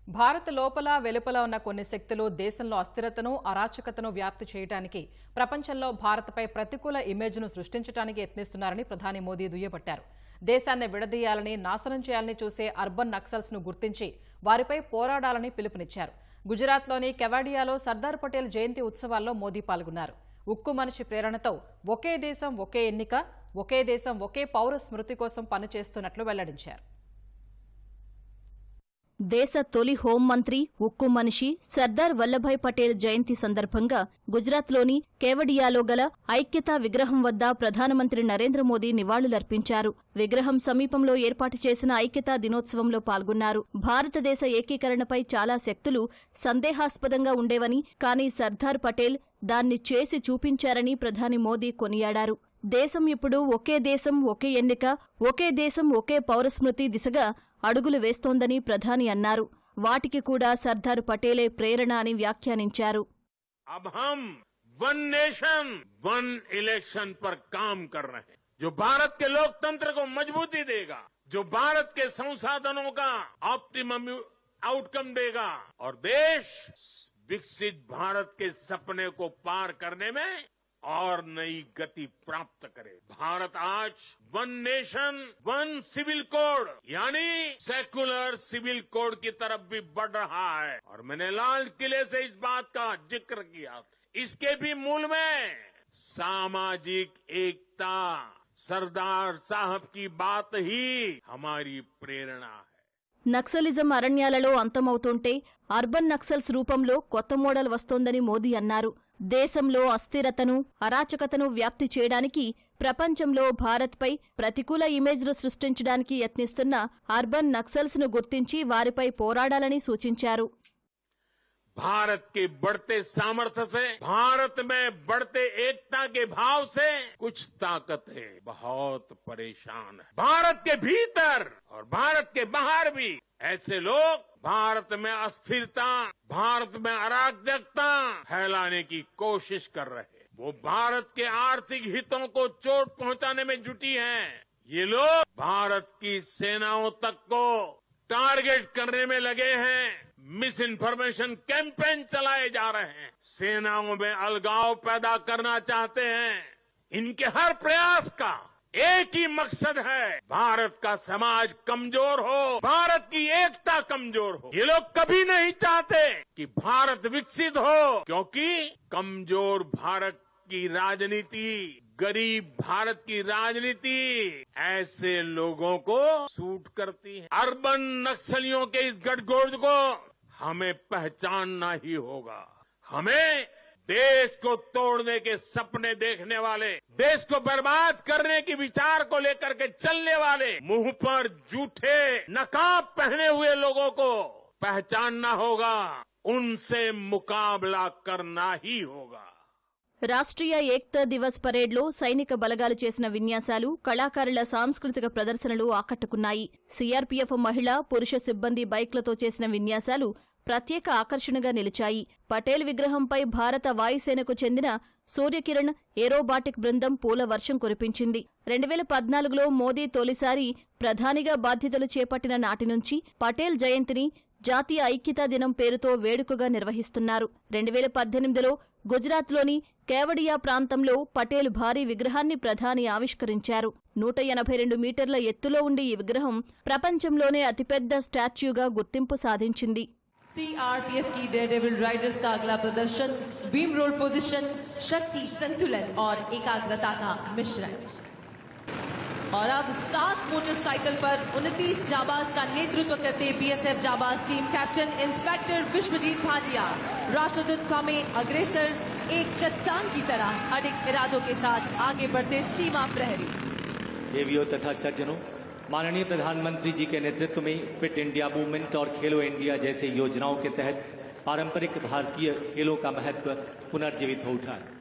భారత్ లోపల వెలుపల ఉన్న కొన్ని శక్తులు దేశంలో అస్థిరతను అరాచకతను వ్యాప్తి చేయడానికి ప్రపంచంలో భారత్పై ప్రతికూల ఇమేజ్ను సృష్టించడానికి యత్నిస్తున్నారని ప్రధాని మోదీ దుయ్యబట్టారు. దేశాన్ని విడదీయాలని నాశనం చేయాలని చూసే అర్బన్ నక్సల్స్ను గుర్తించి వారిపై పోరాడాలని పిలుపునిచ్చారు. గుజరాత్లోని కెవాడియాలో సర్దార్ పటేల్ జయంతి ఉత్సవాల్లో మోదీ పాల్గొన్నారు. ఉక్కు మనిషి ప్రేరణతో ఒకే దేశం ఒకే ఎన్నిక, ఒకే దేశం ఒకే పౌర స్మృతి కోసం పనిచేస్తున్నట్లు వెల్లడించారు. దేశ తొలి హోంమంత్రి ఉక్కు మనిషి సర్దార్ వల్లభాయ్ పటేల్ జయంతి సందర్భంగా గుజరాత్లోని కేవడియాలో గల ఐక్యతా విగ్రహం వద్ద ప్రధానమంత్రి నరేంద్ర మోదీ నివాళులర్పించారు. విగ్రహం సమీపంలో ఏర్పాటు చేసిన ఐక్యతా దినోత్సవంలో పాల్గొన్నారు. భారతదేశ ఏకీకరణపై చాలా శక్తులు సందేహాస్పదంగా ఉండేవని, కానీ సర్దార్ పటేల్ దాన్ని చేసి చూపించారని ప్రధాని మోదీ కొనియాడారు. దేశం ఇప్పుడు ఒకే దేశం ఒకే ఎన్నిక, ఒకే దేశం ఒకే పౌరస్మృతి దిశగా అడుగులు వేస్తోందని ప్రధాని అన్నారు. వాటికి కూడా సర్దార్ పటేలే ప్రేరణ అని వ్యాఖ్యానించారు. अब हम वन नेशन वन इलेक्शन पर काम कर रहे हैं, जो भारत के लोकतंत्र को मजबूती देगा, जो भारत के संसाधनों का ऑप्टिमम आउटकम देगा और देश विकसित भारत के सपने को पार करने में और नई गति प्राप्त करे. भारत आज one nation one civil code यानी सेक्युलर सिविल कोड की तरफ भी बढ़ रहा है. और मैंने लाल किले से इस बात का जिक्र किया. इसके भी मूल में सामाजिक एकता, सरदार साहब की बात ही हमारी प्रेरणा है. నక్సలిజం అరణ్యాలలో అంతమవుతుంటే అర్బన్ నక్సల్స్ రూపంలో కొత్త మోడల్ వస్తోందని మోదీ అన్నారు. దేశంలో అస్థిరతను అరాచకతను వ్యాప్తి చేయడానికి ప్రపంచంలో భారత్పై ప్రతికూల ఇమేజ్ను సృష్టించడానికి యత్నిస్తున్న అర్బన్ నక్సల్స్ ను గుర్తించి వారిపై పోరాడాలని సూచించారు. भारत के बढ़ते सामर्थ्य से, भारत में बढ़ते एकता के भाव से कुछ ताकत है बहुत परेशान है. भारत के भीतर और भारत के बाहर भी ऐसे लोग भारत में अस्थिरता, भारत में अराजकता फैलाने की कोशिश कर रहे हैं. वो भारत के आर्थिक हितों को चोट पहुंचाने में जुटी हैं. ये लोग भारत की सेनाओं तक को टारगेट करने में लगे हैं. मिस इन्फॉर्मेशन कैंपेन चलाए जा रहे हैं. सेनाओं में अलगाव पैदा करना चाहते हैं. इनके हर प्रयास का एक ही मकसद है, भारत का समाज कमजोर हो, भारत की एकता कमजोर हो. ये लोग कभी नहीं चाहते कि भारत विकसित हो, क्योंकि कमजोर भारत की राजनीति, गरीब भारत की राजनीति ऐसे लोगों को सूट करती है. अर्बन नक्सलियों के इस गठजोड़ को हमें पहचानना ही होगा. हमें देश को तोड़ने के सपने देखने वाले, देश को बर्बाद करने की विचार को लेकर के चलने वाले, मुंह पर जूठे नकाब पहने हुए लोगों को पहचानना होगा. उनसे मुकाबला करना ही होगा. రాష్ట్రీయ ఏక్తా దివస్ పరేడ్లో సైనిక బలగాలు చేసిన విన్యాసాలు, కళాకారుల సాంస్కృతిక ప్రదర్శనలు ఆకట్టుకున్నాయి. సీఆర్పీఎఫ్ మహిళా, పురుష సిబ్బంది బైక్లతో చేసిన విన్యాసాలు ప్రత్యేక ఆకర్షణగా నిలిచాయి. పటేల్ విగ్రహంపై భారత వాయుసేనకు చెందిన సూర్యకిరణ్ ఏరోబాటిక్ బృందం పూల వర్షం కురిపించింది. 2014లో మోదీ తొలిసారి ప్రధానిగా బాధ్యతలు చేపట్టిన నాటి నుంచి పటేల్ జయంతిని జాతీయ ఐక్యతా దినం పేరుతో వేడుకగా నిర్వహిస్తున్నారు. 2018లో గుజరాత్లోని కేవడియా ప్రాంతంలో పటేల్ భారీ విగ్రహాన్ని ప్రధాని ఆవిష్కరించారు. 182 మీటర్ల ఎత్తులో ఉండే ఈ విగ్రహం ప్రపంచంలోనే అతిపెద్ద స్టాచ్యూగా గుర్తింపు సాధించింది. सीआरपीएफ की डेयरडेविल राइडर्स का अगला प्रदर्शन बीम रोड पोजीशन, शक्ति, संतुलन और एकाग्रता का मिश्रण. और अब 7 मोटरसाइकिल पर 29 जाबाज का नेतृत्व करते बीएसएफ जाबाज team captain inspector Vishwajeet Bhatia राष्ट्रदूत कौमे अग्रेसर एक चट्टान की तरह अडिग इरादों के साथ आगे बढ़ते सीमा प्रहरी. देवियों तथा सज्जनों, माननीय प्रधानमंत्री जी के नेतृत्व में फिट इंडिया मूवमेंट और खेलो इंडिया जैसे योजनाओं के तहत पारंपरिक भारतीय खेलों का महत्व पुनर्जीवित हो उठा है.